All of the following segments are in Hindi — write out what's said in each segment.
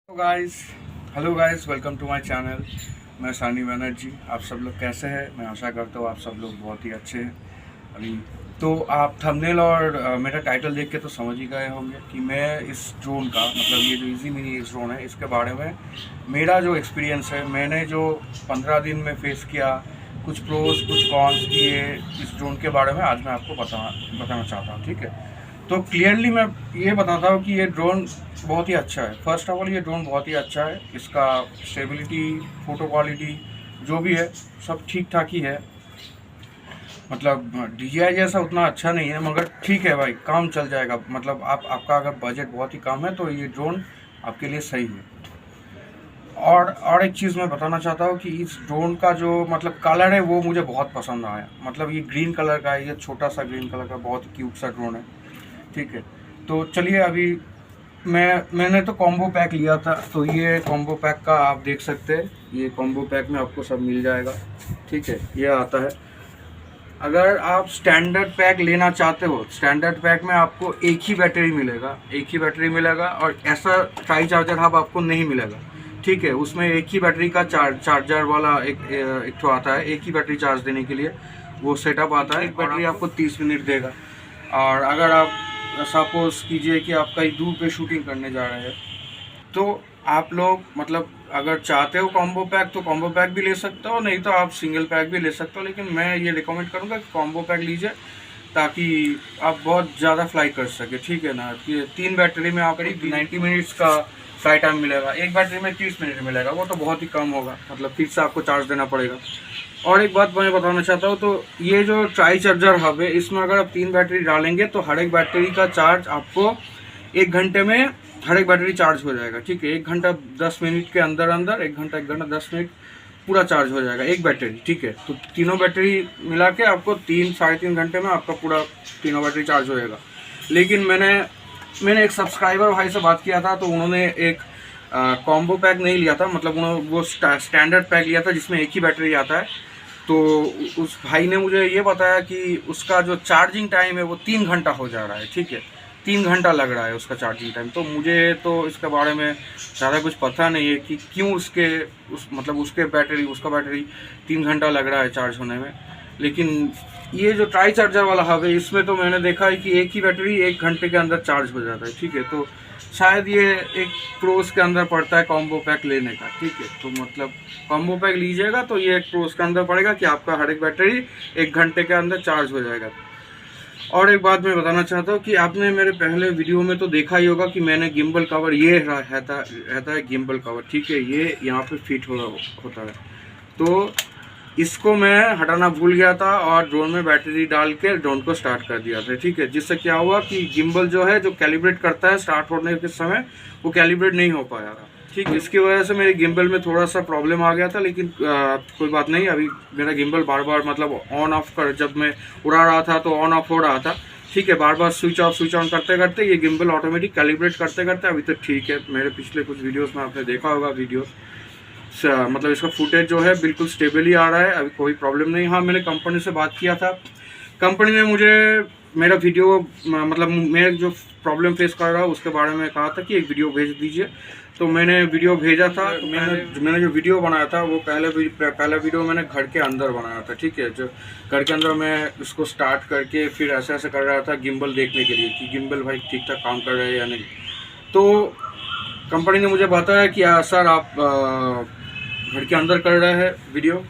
Hello guys, welcome to my channel. मैं सानी बनर्जी। आप सब लोग कैसे हैं? मैं आशा करता हूँ आप सब लोग बहुत ही अच्छे हैं। अभी तो आप थंबनेल और मेरा टाइटल देख के तो समझ ही गए होंगे कि मैं इस ड्रोन का मतलब ये जो इजी मिनी ड्रोन है इसके बारे में मेरा जो एक्सपीरियंस है, मैंने जो 15 दिन में फेस किया, कुछ प्रोज कुछ कॉन्स किए इस ड्रोन के बारे में आज मैं आपको बताना चाहता हूँ। ठीक है, तो क्लियरली मैं ये बताता हूँ कि ये ड्रोन बहुत ही अच्छा है। फर्स्ट ऑफ ऑल ये ड्रोन बहुत ही अच्छा है। इसका स्टेबिलिटी, फ़ोटो क्वालिटी जो भी है सब ठीक ठाक ही है। मतलब DJI जैसा उतना अच्छा नहीं है, मगर ठीक है भाई, काम चल जाएगा। मतलब आपका अगर बजट बहुत ही कम है तो ये ड्रोन आपके लिए सही है। और एक चीज़ मैं बताना चाहता हूँ कि इस ड्रोन का जो मतलब कलर है वो मुझे बहुत पसंद आया। मतलब ये ग्रीन कलर का है, ये छोटा सा ग्रीन कलर का बहुत ही क्यूट सा ड्रोन है। ठीक है, तो चलिए अभी मैंने तो कॉम्बो पैक लिया था, तो ये कॉम्बो पैक का आप देख सकते हैं। ये कॉम्बो पैक में आपको सब मिल जाएगा। ठीक है, ये आता है। अगर आप स्टैंडर्ड पैक लेना चाहते हो, स्टैंडर्ड पैक में आपको एक ही बैटरी मिलेगा और ऐसा ट्राई चार्जर हब आपको नहीं मिलेगा। ठीक है, उसमें एक ही बैटरी का चार्जर वाला एक तो आता है, एक ही बैटरी चार्ज देने के लिए वो सेटअप आता है। एक बैटरी आपको 30 मिनट देगा। और अगर आप सपोज कीजिए कि आप कहीं दूर पे शूटिंग करने जा रहे हैं, तो आप लोग मतलब अगर चाहते हो कॉम्बो पैक तो कॉम्बो पैक भी ले सकते हो, नहीं तो आप सिंगल पैक भी ले सकते हो। लेकिन मैं ये रिकमेंड करूँगा कि कॉम्बो पैक लीजिए, ताकि आप बहुत ज़्यादा फ्लाई कर सके। ठीक है ना, कि 3 बैटरी में आप करीब 90 मिनट्स का फ्लाई टाइम मिलेगा। एक बैटरी में 30 मिनट मिलेगा, वो तो बहुत ही कम होगा। मतलब फिर से आपको चार्ज देना पड़ेगा। और एक बात मैं बताना चाहता हूँ, तो ये जो ट्राई चार्जर हब है, इसमें अगर आप 3 बैटरी डालेंगे तो हर एक बैटरी का चार्ज आपको 1 घंटे में हर एक बैटरी चार्ज हो जाएगा। ठीक है, 1 घंटा 10 मिनट के अंदर अंदर 1 घंटा 10 मिनट पूरा चार्ज हो जाएगा एक बैटरी। ठीक है, तो तीनों बैटरी मिला के आपको 3-3.5 घंटे में आपका पूरा तीनों बैटरी चार्ज हो जाएगा। लेकिन मैंने एक सब्सक्राइबर भाई से बात किया था, तो उन्होंने एक कॉम्बो पैक नहीं लिया था। मतलब उन्होंने वो स्टैंडर्ड पैक लिया था जिसमें एक ही बैटरी आता है। तो उस भाई ने मुझे ये बताया कि उसका जो चार्जिंग टाइम है वो 3 घंटा हो जा रहा है। ठीक है, 3 घंटा लग रहा है उसका चार्जिंग टाइम। तो मुझे तो इसके बारे में ज़्यादा कुछ पता नहीं है कि क्यों उसका बैटरी 3 घंटा लग रहा है चार्ज होने में। लेकिन ये जो ट्राई चार्जर वाला हब है, इसमें तो मैंने देखा है कि एक ही बैटरी 1 घंटे के अंदर चार्ज हो जाता है। ठीक है, तो शायद ये एक प्रोस के अंदर पड़ता है कॉम्बो पैक लेने का। ठीक है, तो मतलब कॉम्बो पैक लीजिएगा तो ये एक प्रोस के अंदर पड़ेगा कि आपका हर एक बैटरी 1 घंटे के अंदर चार्ज हो जाएगा। और एक बात मैं बताना चाहता हूँ कि आपने मेरे पहले वीडियो में तो देखा ही होगा कि मैंने गिम्बल कवर, ये रहता है गिम्बल कवर। ठीक है, ये यहाँ पे फिट होता है। तो इसको मैं हटाना भूल गया था और ड्रोन में बैटरी डाल के ड्रोन को स्टार्ट कर दिया था। ठीक है, जिससे क्या हुआ कि गिम्बल जो है, जो कैलिब्रेट करता है स्टार्ट होने के समय, वो कैलिब्रेट नहीं हो पाया था। ठीक है, इसकी वजह से मेरे गिम्बल में थोड़ा सा प्रॉब्लम आ गया था। लेकिन कोई बात नहीं, अभी मेरा गिम्बल बार बार मतलब ऑन ऑफ कर, जब मैं उड़ा रहा था तो ऑन ऑफ हो रहा था। ठीक है, बार बार स्विच ऑफ स्विच ऑन करते करते ये गिम्बल ऑटोमेटिक कैलिब्रेट करते करते अभी तक ठीक है। मेरे पिछले कुछ वीडियोज़ में आपने देखा होगा मतलब इसका फुटेज जो है बिल्कुल स्टेबली आ रहा है, अभी कोई प्रॉब्लम नहीं। हाँ, मैंने कंपनी से बात किया था। कंपनी ने मुझे मेरा वीडियो मतलब मैं जो प्रॉब्लम फेस कर रहा हूँ उसके बारे में कहा था कि एक वीडियो भेज दीजिए। तो मैंने वीडियो भेजा था। तो मैंने जो वीडियो बनाया था वो पहला वीडियो मैंने घर के अंदर बनाया था। ठीक है, जो घर के अंदर मैं इसको स्टार्ट करके फिर ऐसे कर रहा था गिम्बल देखने के लिए कि गिम्बल भाई ठीक ठाक काम कर रहे हैं या नहीं। तो कंपनी ने मुझे बताया कि सर आप घर के अंदर कर रहे हैं वीडियो,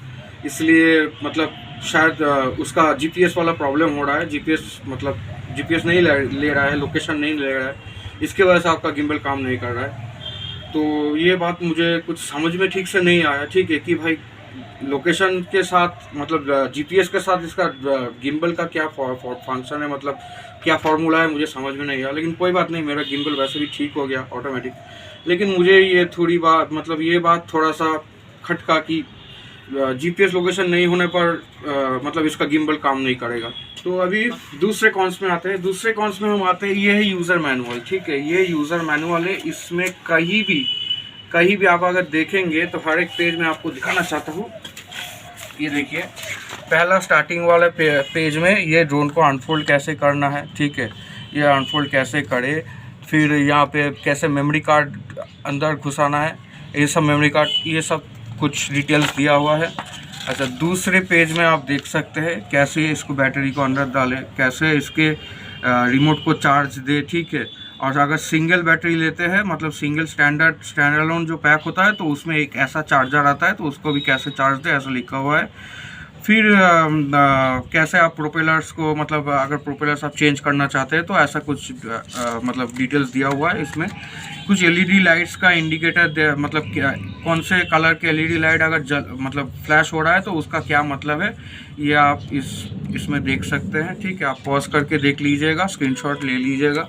इसलिए मतलब शायद उसका GPS वाला प्रॉब्लम हो रहा है। GPS नहीं ले रहा है, लोकेशन नहीं ले रहा है, इसके वजह से आपका गिम्बल काम नहीं कर रहा है। तो ये बात मुझे कुछ समझ में ठीक से नहीं आया। ठीक है, कि भाई लोकेशन के साथ मतलब GPS के साथ इसका गिम्बल का क्या फंक्शन है, मतलब क्या फार्मूला है, मुझे समझ में नहीं आया। लेकिन कोई बात नहीं, मेरा गिम्बल वैसे भी ठीक हो गया ऑटोमेटिक। लेकिन मुझे ये बात थोड़ा सा खटका कि GPS लोकेशन नहीं होने पर मतलब इसका गिम्बल काम नहीं करेगा। तो अभी दूसरे कॉन्स में आते हैं। दूसरे कॉन्स में हम आते हैं, ये है यूज़र मैनुअल। ठीक है, ये यूज़र मैनुअल है। इसमें कहीं भी आप अगर देखेंगे तो हर एक पेज में आपको दिखाना चाहता हूँ। ये देखिए, पहला स्टार्टिंग वाले पेज में ये ड्रोन को अनफोल्ड कैसे करना है। ठीक है, ये अनफोल्ड कैसे करे, फिर यहाँ पे कैसे मेमोरी कार्ड अंदर घुसाना है, ये सब मेमोरी कार्ड, ये सब कुछ डिटेल्स दिया हुआ है। अच्छा, दूसरे पेज में आप देख सकते हैं कैसे इसको बैटरी को अंदर डालें, कैसे इसके रिमोट को चार्ज दे, ठीक है। और अगर सिंगल बैटरी लेते हैं, मतलब सिंगल स्टैंडर्ड अलोन जो पैक होता है, तो उसमें एक ऐसा चार्जर आता है, तो उसको भी कैसे चार्ज दे, ऐसा लिखा हुआ है। फिर कैसे आप प्रोपेलर्स को, मतलब अगर प्रोपेलर्स आप चेंज करना चाहते हैं तो ऐसा कुछ मतलब डिटेल्स दिया हुआ है इसमें। कुछ एलईडी लाइट्स का इंडिकेटर मतलब कौन से कलर के एलईडी लाइट अगर मतलब फ्लैश हो रहा है तो उसका क्या मतलब है, ये आप इसमें देख सकते हैं, ठीक है। आप पॉज करके देख लीजिएगा, स्क्रीनशॉट ले लीजिएगा।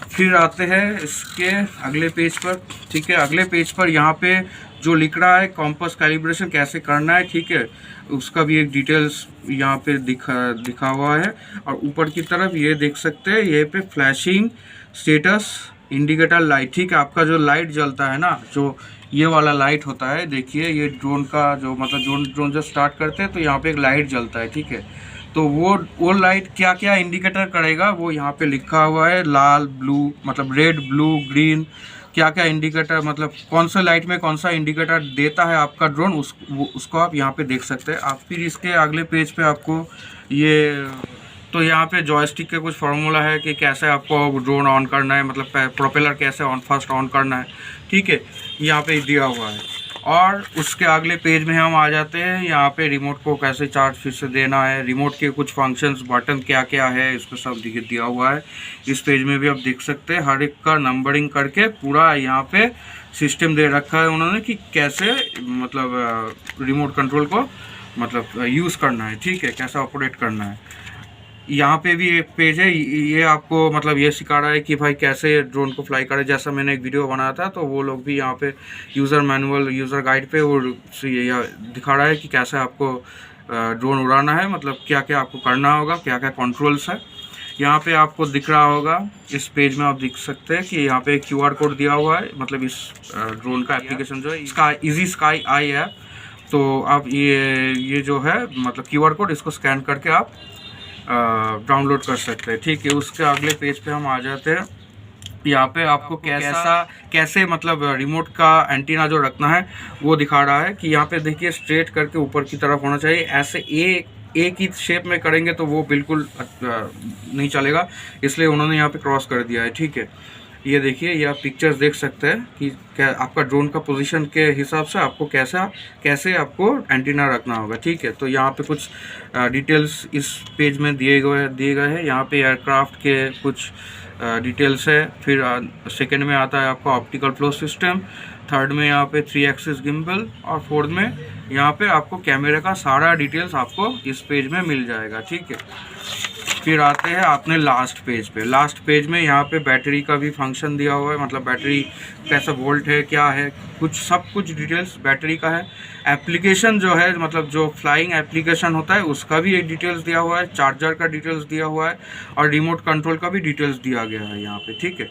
फिर आते हैं इसके अगले पेज पर, ठीक है। अगले पेज पर यहाँ पे जो लिख रहा है कॉम्पास कैलिब्रेशन कैसे करना है, ठीक है, उसका भी एक डिटेल्स यहाँ पे दिखा हुआ है। और ऊपर की तरफ ये देख सकते हैं, ये पे फ्लैशिंग स्टेटस इंडिकेटर लाइट, ठीक है। आपका जो लाइट जलता है ना, जो ये वाला लाइट होता है, देखिए ये ड्रोन का जो मतलब ड्रोन जब स्टार्ट करते हैं तो यहाँ पे एक लाइट जलता है, ठीक है। तो वो लाइट क्या क्या इंडिकेटर करेगा वो यहाँ पे लिखा हुआ है, लाल, ब्लू, मतलब रेड, ब्लू, ग्रीन, क्या क्या इंडिकेटर, मतलब कौन सा लाइट में कौन सा इंडिकेटर देता है आपका ड्रोन, उसको आप यहाँ पे देख सकते हैं आप। फिर इसके अगले पेज पे आपको ये, तो यहाँ पे जॉयस्टिक के कुछ फार्मूला है कि कैसे आपको ड्रोन ऑन करना है, मतलब प्रोपेलर कैसे फर्स्ट ऑन करना है, ठीक है, यहाँ पे दिया हुआ है। और उसके अगले पेज में हम आ जाते हैं, यहाँ पे रिमोट को कैसे चार्ज फिर से देना है, रिमोट के कुछ फंक्शंस, बटन क्या क्या है, इसको सब दिया हुआ है। इस पेज में भी आप देख सकते हैं, हर एक का नंबरिंग करके पूरा यहाँ पे सिस्टम दे रखा है उन्होंने कि कैसे मतलब रिमोट कंट्रोल को मतलब यूज़ करना है, ठीक है, कैसे ऑपरेट करना है। यहाँ पे भी एक पेज है, ये आपको मतलब ये सिखा रहा है कि भाई कैसे ड्रोन को फ्लाई करें। जैसा मैंने एक वीडियो बनाया था तो वो लोग भी यहाँ पे यूज़र मैनुअल, यूज़र गाइड पे वो ये दिखा रहा है कि कैसे आपको ड्रोन उड़ाना है, मतलब क्या क्या आपको करना होगा, क्या क्या कंट्रोल्स है। यहाँ पे आपको दिख रहा होगा, इस पेज में आप देख सकते हैं कि यहाँ पे एक QR कोड दिया हुआ है, मतलब इस ड्रोन का एप्लीकेशन जो है स्काई, इजी स्काई आई है। तो आप ये जो है मतलब QR कोड, इसको स्कैन करके आप डाउनलोड कर सकते हैं, ठीक है। उसके अगले पेज पे हम आ जाते हैं, यहाँ पे आपको कैसे मतलब रिमोट का एंटीना जो रखना है वो दिखा रहा है कि यहाँ पे देखिए स्ट्रेट करके ऊपर की तरफ होना चाहिए। ऐसे एक ही शेप में करेंगे तो वो बिल्कुल नहीं चलेगा, इसलिए उन्होंने यहाँ पे क्रॉस कर दिया है, ठीक है। ये देखिए, ये आप पिक्चर्स देख सकते हैं कि क्या आपका ड्रोन का पोजीशन के हिसाब से आपको कैसे आपको एंटीना रखना होगा, ठीक है। तो यहाँ पे कुछ डिटेल्स इस पेज में दिए गए हैं। यहाँ पे एयरक्राफ्ट के कुछ डिटेल्स है। फिर सेकंड में आता है आपका ऑप्टिकल फ्लो सिस्टम, थर्ड में यहाँ पे 3 एक्सिस गिम्बल, और फोर्थ में यहाँ पे आपको कैमरे का सारा डिटेल्स आपको इस पेज में मिल जाएगा, ठीक है। फिर आते हैं अपने लास्ट पेज में यहाँ पे बैटरी का भी फंक्शन दिया हुआ है, मतलब बैटरी कैसा वोल्ट है, क्या है, सब कुछ डिटेल्स बैटरी का है। एप्लीकेशन जो है, मतलब जो फ्लाइंग एप्लीकेशन होता है उसका भी एक डिटेल्स दिया हुआ है, चार्जर का डिटेल्स दिया हुआ है, और रिमोट कंट्रोल का भी डिटेल्स दिया गया है यहाँ पे, ठीक है।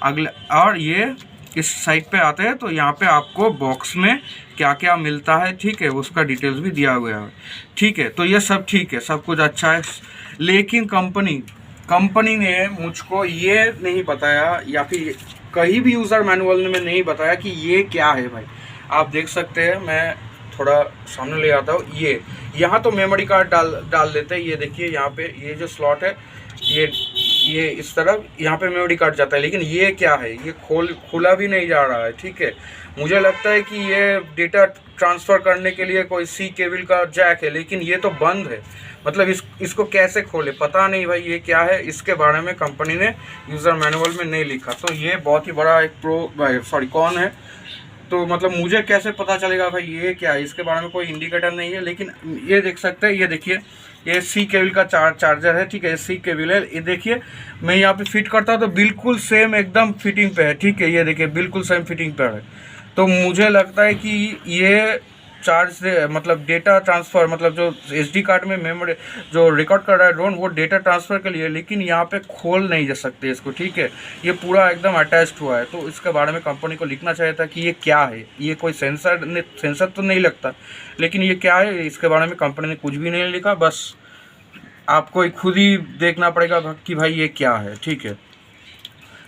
अगले और ये इस साइड पे आते हैं तो यहाँ पे आपको बॉक्स में क्या क्या मिलता है, ठीक है, उसका डिटेल्स भी दिया गया है, ठीक है। तो ये सब ठीक है, सब कुछ अच्छा है, लेकिन कंपनी ने मुझको ये नहीं बताया, या फिर कहीं भी यूज़र मैनुअल में नहीं बताया कि ये क्या है भाई। आप देख सकते हैं, मैं थोड़ा सामने ले आता हूँ, ये यहाँ तो मेमोरी कार्ड डाल देते हैं। ये देखिए, यहाँ पे ये जो स्लॉट है, ये इस तरफ यहाँ पे मेमोरी कार्ड जाता है, लेकिन ये क्या है, ये खुला भी नहीं जा रहा है, ठीक है। मुझे लगता है कि ये डेटा ट्रांसफ़र करने के लिए कोई C केबल का जैक है, लेकिन ये तो बंद है, मतलब इसको कैसे खोले पता नहीं भाई, ये क्या है, इसके बारे में कंपनी ने यूज़र मैनुअल में नहीं लिखा। तो ये बहुत ही बड़ा एक कौन है, तो मतलब मुझे कैसे पता चलेगा भाई ये क्या है, इसके बारे में कोई इंडिकेटर नहीं है। लेकिन ये देख सकते हैं, ये देखिए, ये C केबल का चार्जर है, ठीक है, C केबल है। ये देखिए, मैं यहाँ पे फिट करता हूँ तो बिल्कुल सेम एकदम फिटिंग पे है, ठीक है, ये देखिए बिल्कुल सेम फिटिंग पे है। तो मुझे लगता है कि ये चार्ज मतलब डेटा ट्रांसफ़र, मतलब जो SD कार्ड में मेमोरी जो रिकॉर्ड कर रहा है ड्रोन, वो डेटा ट्रांसफ़र के लिए, लेकिन यहाँ पे खोल नहीं जा सकते इसको, ठीक है। ये पूरा एकदम अटैच्ड हुआ है, तो इसके बारे में कंपनी को लिखना चाहिए था कि ये क्या है, ये कोई सेंसर तो नहीं लगता, लेकिन ये क्या है, इसके बारे में कंपनी ने कुछ भी नहीं लिखा। बस आपको खुद ही देखना पड़ेगा कि भाई ये क्या है, ठीक है।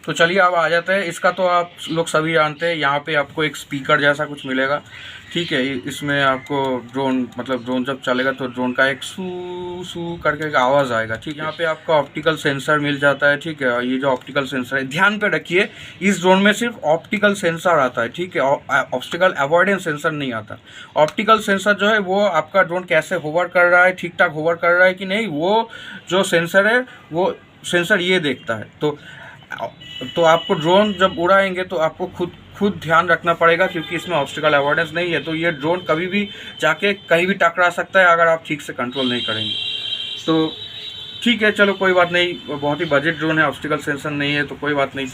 तो चलिए अब आ जाते हैं। इसका तो आप लोग सभी जानते हैं, यहाँ पे आपको एक स्पीकर जैसा कुछ मिलेगा, ठीक है। इसमें आपको ड्रोन मतलब ड्रोन जब चलेगा तो ड्रोन का एक सू सू करके एक आवाज़ आएगा, ठीक है। यहाँ पे आपका ऑप्टिकल सेंसर मिल जाता है, ठीक है। और ये जो ऑप्टिकल सेंसर है, ध्यान पे रखिए, इस ड्रोन में सिर्फ ऑप्टिकल सेंसर आता है, ठीक है। ऑब्स्टिकल अवॉइडेंस सेंसर नहीं आता। ऑप्टिकल सेंसर जो है वो आपका ड्रोन कैसे होवर कर रहा है, ठीक ठाक होवर कर रहा है कि नहीं, वो जो सेंसर है वो सेंसर ये देखता है। तो आपको ड्रोन जब उड़ाएंगे तो आपको खुद ध्यान रखना पड़ेगा, क्योंकि इसमें ऑब्स्टिकल अवॉइडेंस नहीं है। तो ये ड्रोन कभी भी जाके कहीं भी टकरा सकता है अगर आप ठीक से कंट्रोल नहीं करेंगे। तो ठीक है, चलो कोई बात नहीं, बहुत ही बजट ड्रोन है, ऑब्स्टिकल सेंसर नहीं है तो कोई बात नहीं,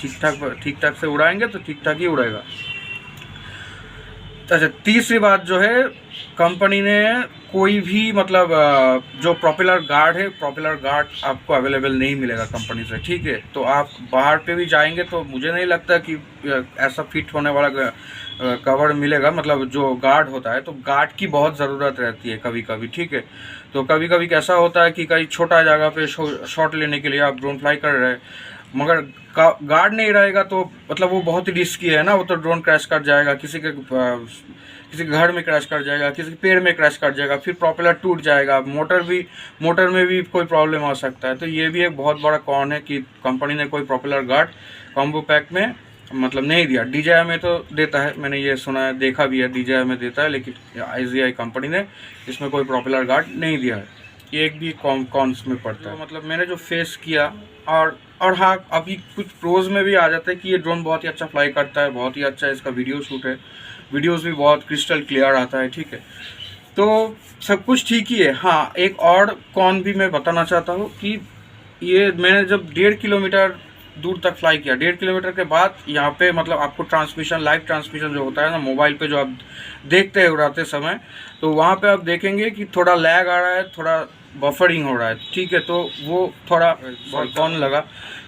ठीक ठाक से उड़ाएंगे तो ठीक ठाक ही उड़ेगा। अच्छा, तीसरी बात जो है, कंपनी ने कोई भी मतलब जो प्रोपेलर गार्ड है, प्रोपेलर गार्ड आपको अवेलेबल नहीं मिलेगा कंपनी से, ठीक है। तो आप बाहर पे भी जाएंगे तो मुझे नहीं लगता कि ऐसा फिट होने वाला कवर मिलेगा, मतलब जो गार्ड होता है। तो गार्ड की बहुत ज़रूरत रहती है कभी कभी, ठीक है। तो कभी कभी कैसा होता है कि कहीं छोटा जगह पे शॉट लेने के लिए आप ड्रोन फ्लाई कर रहे हैं, मगर गार्ड नहीं रहेगा तो मतलब वो बहुत ही रिस्की है ना। वो तो ड्रोन क्रैश कर जाएगा, किसी के घर में क्रैश कर जाएगा, किसी के पेड़ में क्रैश कर जाएगा, फिर प्रोपेलर टूट जाएगा, मोटर में भी कोई प्रॉब्लम आ सकता है। तो ये भी एक बहुत बड़ा कॉन है कि कंपनी ने कोई प्रोपेलर गार्ड कॉम्बो पैक में मतलब नहीं दिया। DJI में तो देता है, मैंने ये सुना है, देखा भी है, DJI में देता है, लेकिन IZI कंपनी ने इसमें कोई प्रोपेलर गार्ड नहीं दिया है। ये एक भी कॉन्स में पड़ता है। मतलब मैंने जो फेस किया और हाँ, अभी कुछ प्रोज में भी आ जाता है कि ये ड्रोन बहुत ही अच्छा फ्लाई करता है, बहुत ही अच्छा इसका वीडियो शूट है, वीडियोस भी बहुत क्रिस्टल क्लियर आता है, ठीक है। तो सब कुछ ठीक ही है। हाँ, एक और कॉन भी मैं बताना चाहता हूँ कि ये मैंने जब 1.5 किलोमीटर दूर तक फ्लाई किया, 1.5 किलोमीटर के बाद यहाँ पे मतलब आपको ट्रांसमिशन, लाइव ट्रांसमिशन जो होता है ना मोबाइल पे, जो आप देखते हैं उड़ाते समय, तो वहाँ पे आप देखेंगे कि थोड़ा लैग आ रहा है, थोड़ा बफरिंग हो रहा है, ठीक है। तो वो थोड़ा बहुत कौन लगा,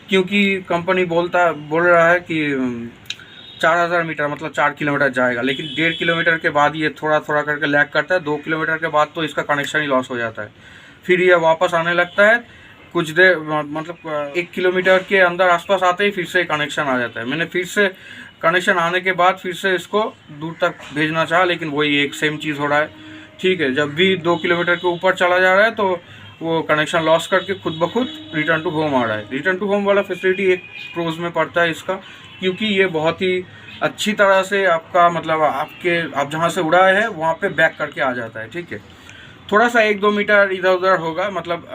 क्योंकि कंपनी बोल रहा है कि 4000 मीटर मतलब 4 किलोमीटर जाएगा, लेकिन 1.5 किलोमीटर के बाद ये थोड़ा थोड़ा करके लैग करता है। 2 किलोमीटर के बाद तो इसका कनेक्शन ही लॉस हो जाता है, फिर ये वापस आने लगता है कुछ देर, मतलब 1 किलोमीटर के अंदर आसपास आते ही फिर से कनेक्शन आ जाता है। मैंने फिर से कनेक्शन आने के बाद फिर से इसको दूर तक भेजना चाहा, लेकिन वही एक सेम चीज़ हो रहा है, ठीक है। जब भी 2 किलोमीटर के ऊपर चला जा रहा है तो वो कनेक्शन लॉस करके खुद ब खुद रिटर्न टू होम आ रहा है। रिटर्न टू होम वाला फैसिलिटी एक प्रोज में पड़ता है इसका, क्योंकि ये बहुत ही अच्छी तरह से आपका मतलब आप जहाँ से उड़ाए हैं वहाँ पे बैक करके आ जाता है, ठीक है। थोड़ा सा 1-2 मीटर इधर उधर होगा, मतलब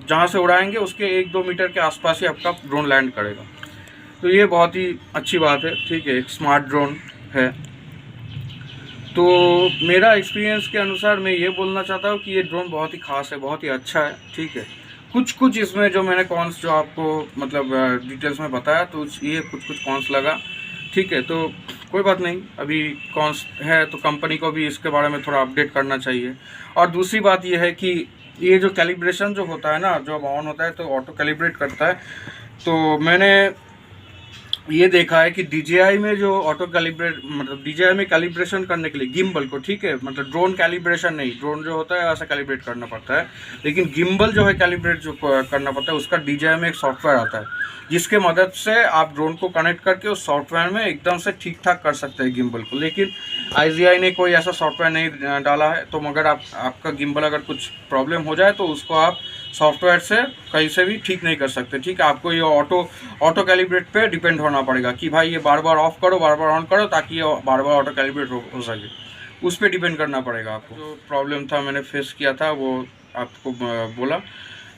जहाँ से उड़ाएंगे उसके 1-2 मीटर के आसपास ही आपका ड्रोन लैंड करेगा। तो ये बहुत ही अच्छी बात है, ठीक है, एक स्मार्ट ड्रोन है। तो मेरा एक्सपीरियंस के अनुसार मैं ये बोलना चाहता हूँ कि ये ड्रोन बहुत ही ख़ास है, बहुत ही अच्छा है, ठीक है। कुछ इसमें जो मैंने कॉन्स जो आपको मतलब डिटेल्स में बताया, तो ये कुछ कॉन्स लगा, ठीक है। तो कोई बात नहीं, अभी कॉन्स है तो कंपनी को भी इसके बारे में थोड़ा अपडेट करना चाहिए। और दूसरी बात ये है कि ये जो कैलिब्रेशन जो होता है ना, जब ऑन होता है तो ऑटो कैलिब्रेट करता है। तो मैंने ये देखा है कि DJI में जो ऑटो कैलिब्रेट मतलब DJI में कैलिब्रेशन करने के लिए गिम्बल को, ठीक है, मतलब ड्रोन कैलिब्रेशन नहीं, ड्रोन जो होता है वैसा कैलिब्रेट करना पड़ता है, लेकिन गिम्बल जो है कैलिब्रेट जो करना पड़ता है उसका DJI में एक सॉफ्टवेयर आता है, जिसके मदद से आप ड्रोन को कनेक्ट करके उस सॉफ्टवेयर में एकदम से ठीक ठाक कर सकते हैं गिम्बल को। लेकिन IZI ने कोई ऐसा सॉफ्टवेयर नहीं डाला है। तो मगर आपका गिम्बल अगर कुछ प्रॉब्लम हो जाए तो उसको आप सॉफ्टवेयर से कहीं से भी ठीक नहीं कर सकते, ठीक है। आपको ये ऑटो कैलिब्रेट पे डिपेंड होना पड़ेगा कि भाई ये बार बार ऑफ करो, बार बार ऑन करो, ताकि ये बार बार ऑटो कैलिब्रेट हो सके, उस पर डिपेंड करना पड़ेगा आपको। जो प्रॉब्लम था मैंने फेस किया था वो आपको बोला।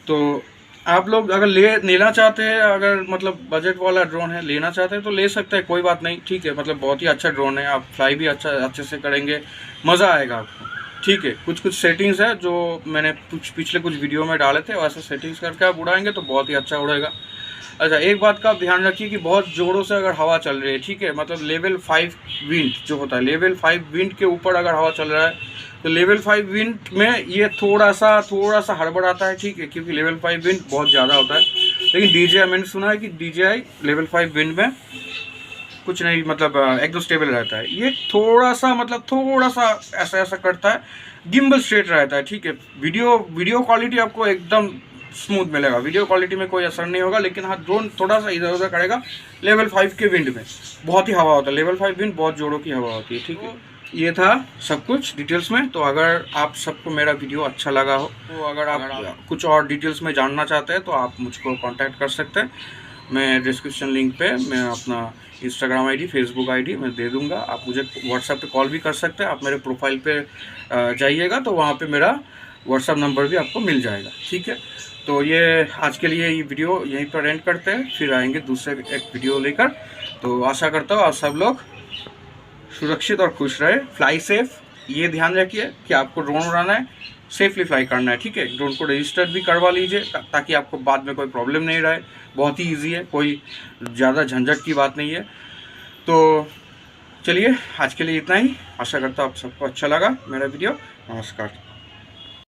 तो आप लोग अगर लेना चाहते हैं, अगर मतलब बजट वाला ड्रोन है लेना चाहते हैं तो ले सकते हैं, कोई बात नहीं, ठीक है। मतलब बहुत ही अच्छा ड्रोन है, आप फ्लाई भी अच्छे से करेंगे, मज़ा आएगा आपको, ठीक है। कुछ सेटिंग्स है जो मैंने पिछले कुछ वीडियो में डाले थे, वैसे सेटिंग्स करके आप उड़ाएंगे तो बहुत ही अच्छा उड़ेगा। अच्छा, एक बात का आप ध्यान रखिए कि बहुत ज़ोरों से अगर हवा चल रही है, ठीक है, मतलब लेवल 5 विंड जो होता है, लेवल 5 विंड के ऊपर अगर हवा चल रहा है तो लेवल 5 विंड में ये थोड़ा सा हड़बड़ाता है, ठीक है, क्योंकि लेवल 5 विंड बहुत ज़्यादा होता है। लेकिन DJI मैंने सुना है कि DJI लेवल 5 विंड में कुछ नहीं, मतलब एकदम स्टेबल रहता है। ये थोड़ा सा ऐसा करता है, गिम्बल स्ट्रेट रहता है, ठीक है। वीडियो क्वालिटी आपको एकदम स्मूथ मिलेगा, वीडियो क्वालिटी में कोई असर नहीं होगा। लेकिन हाँ, ड्रोन थोड़ा सा इधर उधर करेगा लेवल 5 के विंड में, बहुत ही हवा होता है, लेवल 5 विंड बहुत जोरों की हवा होती है, ठीक है। ये था सब कुछ डिटेल्स में। तो अगर आप सबको मेरा वीडियो अच्छा लगा हो, तो अगर आप कुछ और डिटेल्स में जानना चाहते हैं तो आप मुझको कांटेक्ट कर सकते हैं। मैं डिस्क्रिप्शन लिंक पे मैं अपना इंस्टाग्राम आईडी, फेसबुक आईडी मैं दे दूंगा। आप मुझे व्हाट्सएप पे कॉल भी कर सकते हैं। आप मेरे प्रोफाइल पे जाइएगा तो वहाँ पे मेरा व्हाट्सएप नंबर भी आपको मिल जाएगा, ठीक है। तो ये आज के लिए ये वीडियो यहीं पर एंड करते हैं, फिर आएंगे दूसरे एक वीडियो लेकर। तो आशा करता हूँ आप सब लोग सुरक्षित और खुश रहे, फ्लाई सेफ। ये ध्यान रखिए कि आपको ड्रोन उड़ाना है, सेफली फ्लाई करना है, ठीक है। ड्रोन को रजिस्टर्ड भी करवा लीजिए ताकि आपको बाद में कोई प्रॉब्लम नहीं रहे। बहुत ही ईजी है, कोई ज़्यादा झंझट की बात नहीं है। तो चलिए आज के लिए इतना ही। आशा करता हूँ आप सबको अच्छा लगा मेरा वीडियो। नमस्कार।